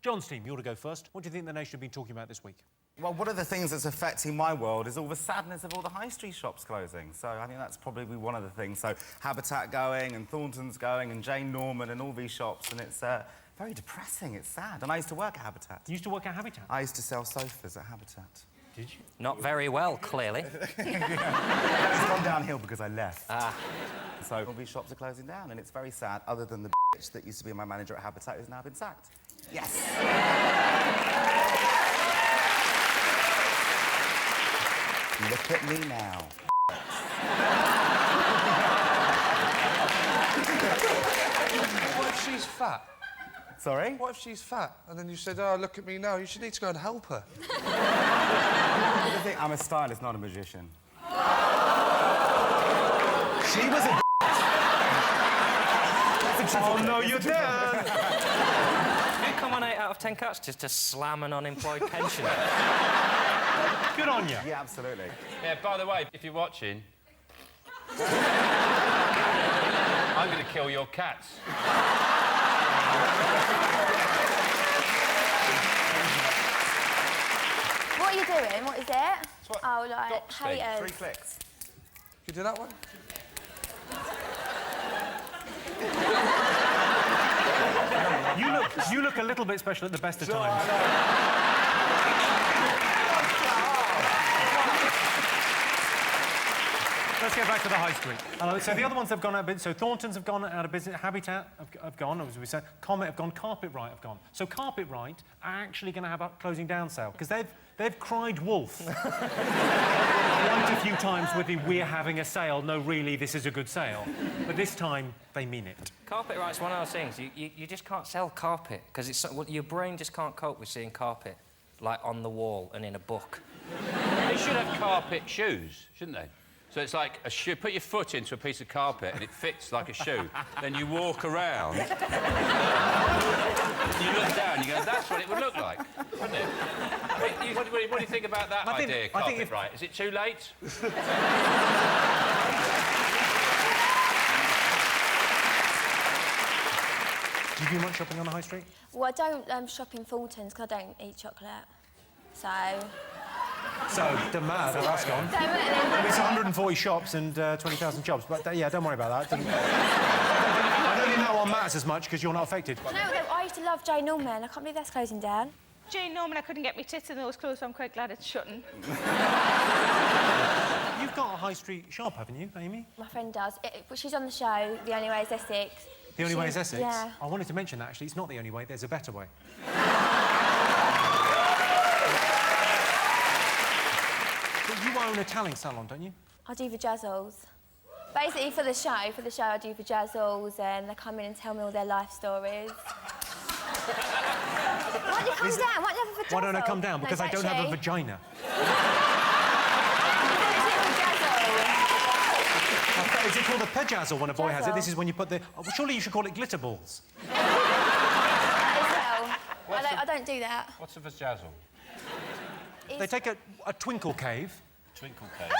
John's team, you ought to go first. What do you think the nation have been talking about this week? Well, one of the things that's affecting my world is all the sadness of all the high street shops closing. So I think that's probably one of the things. So Habitat going, and Thornton's going, and Jane Norman, and all these shops, and it's very depressing. It's sad. And I used to work at Habitat. You used to work at Habitat? I used to sell sofas at Habitat. Did you? Not very well, clearly. It's gone downhill because I left. So all these shops are closing down, and it's very sad, other than the bitch that used to be my manager at Habitat who's now been sacked. Yes! Look at me now. What if she's fat? Sorry? What if she's fat? And then you said, oh, look at me now. You should need to go and help her. I think I'm a stylist, not a magician. She was a Oh, no, you're dead! You come on 8 out of 10 cuts just to slam an unemployed pensioner. Good on you. Yeah, absolutely. Yeah, by the way, if you're watching... I'm going to kill your cats. What are you doing? What is it? Oh, like, Docs thing. haters. 3 clicks. You do that one? You look a little bit special at the best of times. Let's get back to the high street. So the other ones have gone out of business. So Thornton's have gone out of business. Habitat have gone, as we said. Comet have gone. Carpet Right have gone. So Carpet Right are actually going to have a closing down sale because they've cried wolf quite a few times with the "we're having a sale." No, really, this is a good sale. But this time they mean it. Carpet Right's one of those things. You just can't sell carpet because it's your brain just can't cope with seeing carpet like on the wall and in a book. They should have carpet shoes, shouldn't they? So it's like a shoe. Put your foot into a piece of carpet and it fits like a shoe. Then you walk around. You look down. You go, that's what it would look like, wouldn't it? What do you think about that idea, Carpet Right? Is it too late? Do you do much shopping on the high street? Well, I don't shop in Thornton's because I don't eat chocolate. So doesn't matter, that's gone. It's 140 shops and 20,000 jobs, but yeah, don't worry about that. I don't think that one matters as much because you're not affected. No, I used to love Jane Norman. I can't believe that's closing down. Jane Norman, I couldn't get my tits in those clothes, so I'm quite glad it's shutting. You've got a high street shop, haven't you, Amy? My friend does. She's on the show, The Only Way is Essex. The Only Way is Essex? Yeah. I wanted to mention that, actually. It's not the only way, there's a better way. But you own a tallying salon, don't you? I do Vajazzles. Basically, for the show, I do Vajazzles, and they come in and tell me all their life stories. Why don't you come down? Why don't you have a Vajazzle? Why don't I come down? Because I don't have a vagina. Is it called a pejazzle when a boy has it? This is when you put the... Oh, surely you should call it glitter balls. I don't do that. What's a vajazzle? They take a twinkle cave... Twinkle cave.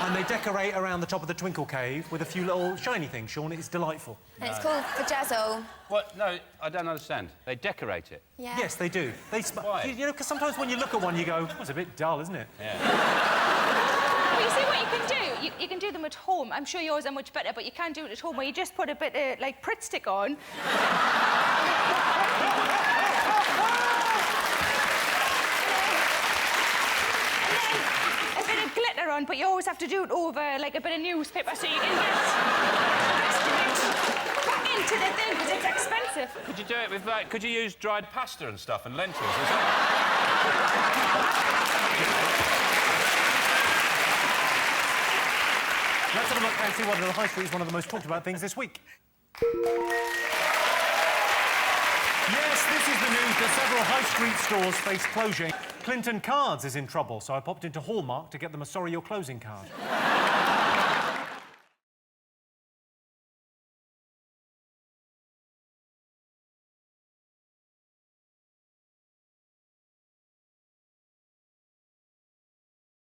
And they decorate around the top of the twinkle cave with a few little shiny things, Sean. It's delightful. And it's called Vajazzle. What? No, I don't understand. They decorate it? Yeah. Yes, they do. Why? You know, because sometimes when you look at one, you go, oh, it's a bit dull, isn't it? Yeah. Well, you see what you can do? You can do them at home. I'm sure yours are much better, but you can do it at home where you just put a bit of, like, Pritt stick on. Glitter on, but you always have to do it over like a bit of newspaper so you can get the rest of it back into the thing because it's expensive. Could you do it with, like, could you use dried pasta and stuff and lentils as well? Let's have a look and see what the high street is one of the most talked about things this week. Yes, this is the news that several high street stores face closure. Clinton Cards is in trouble, so I popped into Hallmark to get them a sorry you're closing card.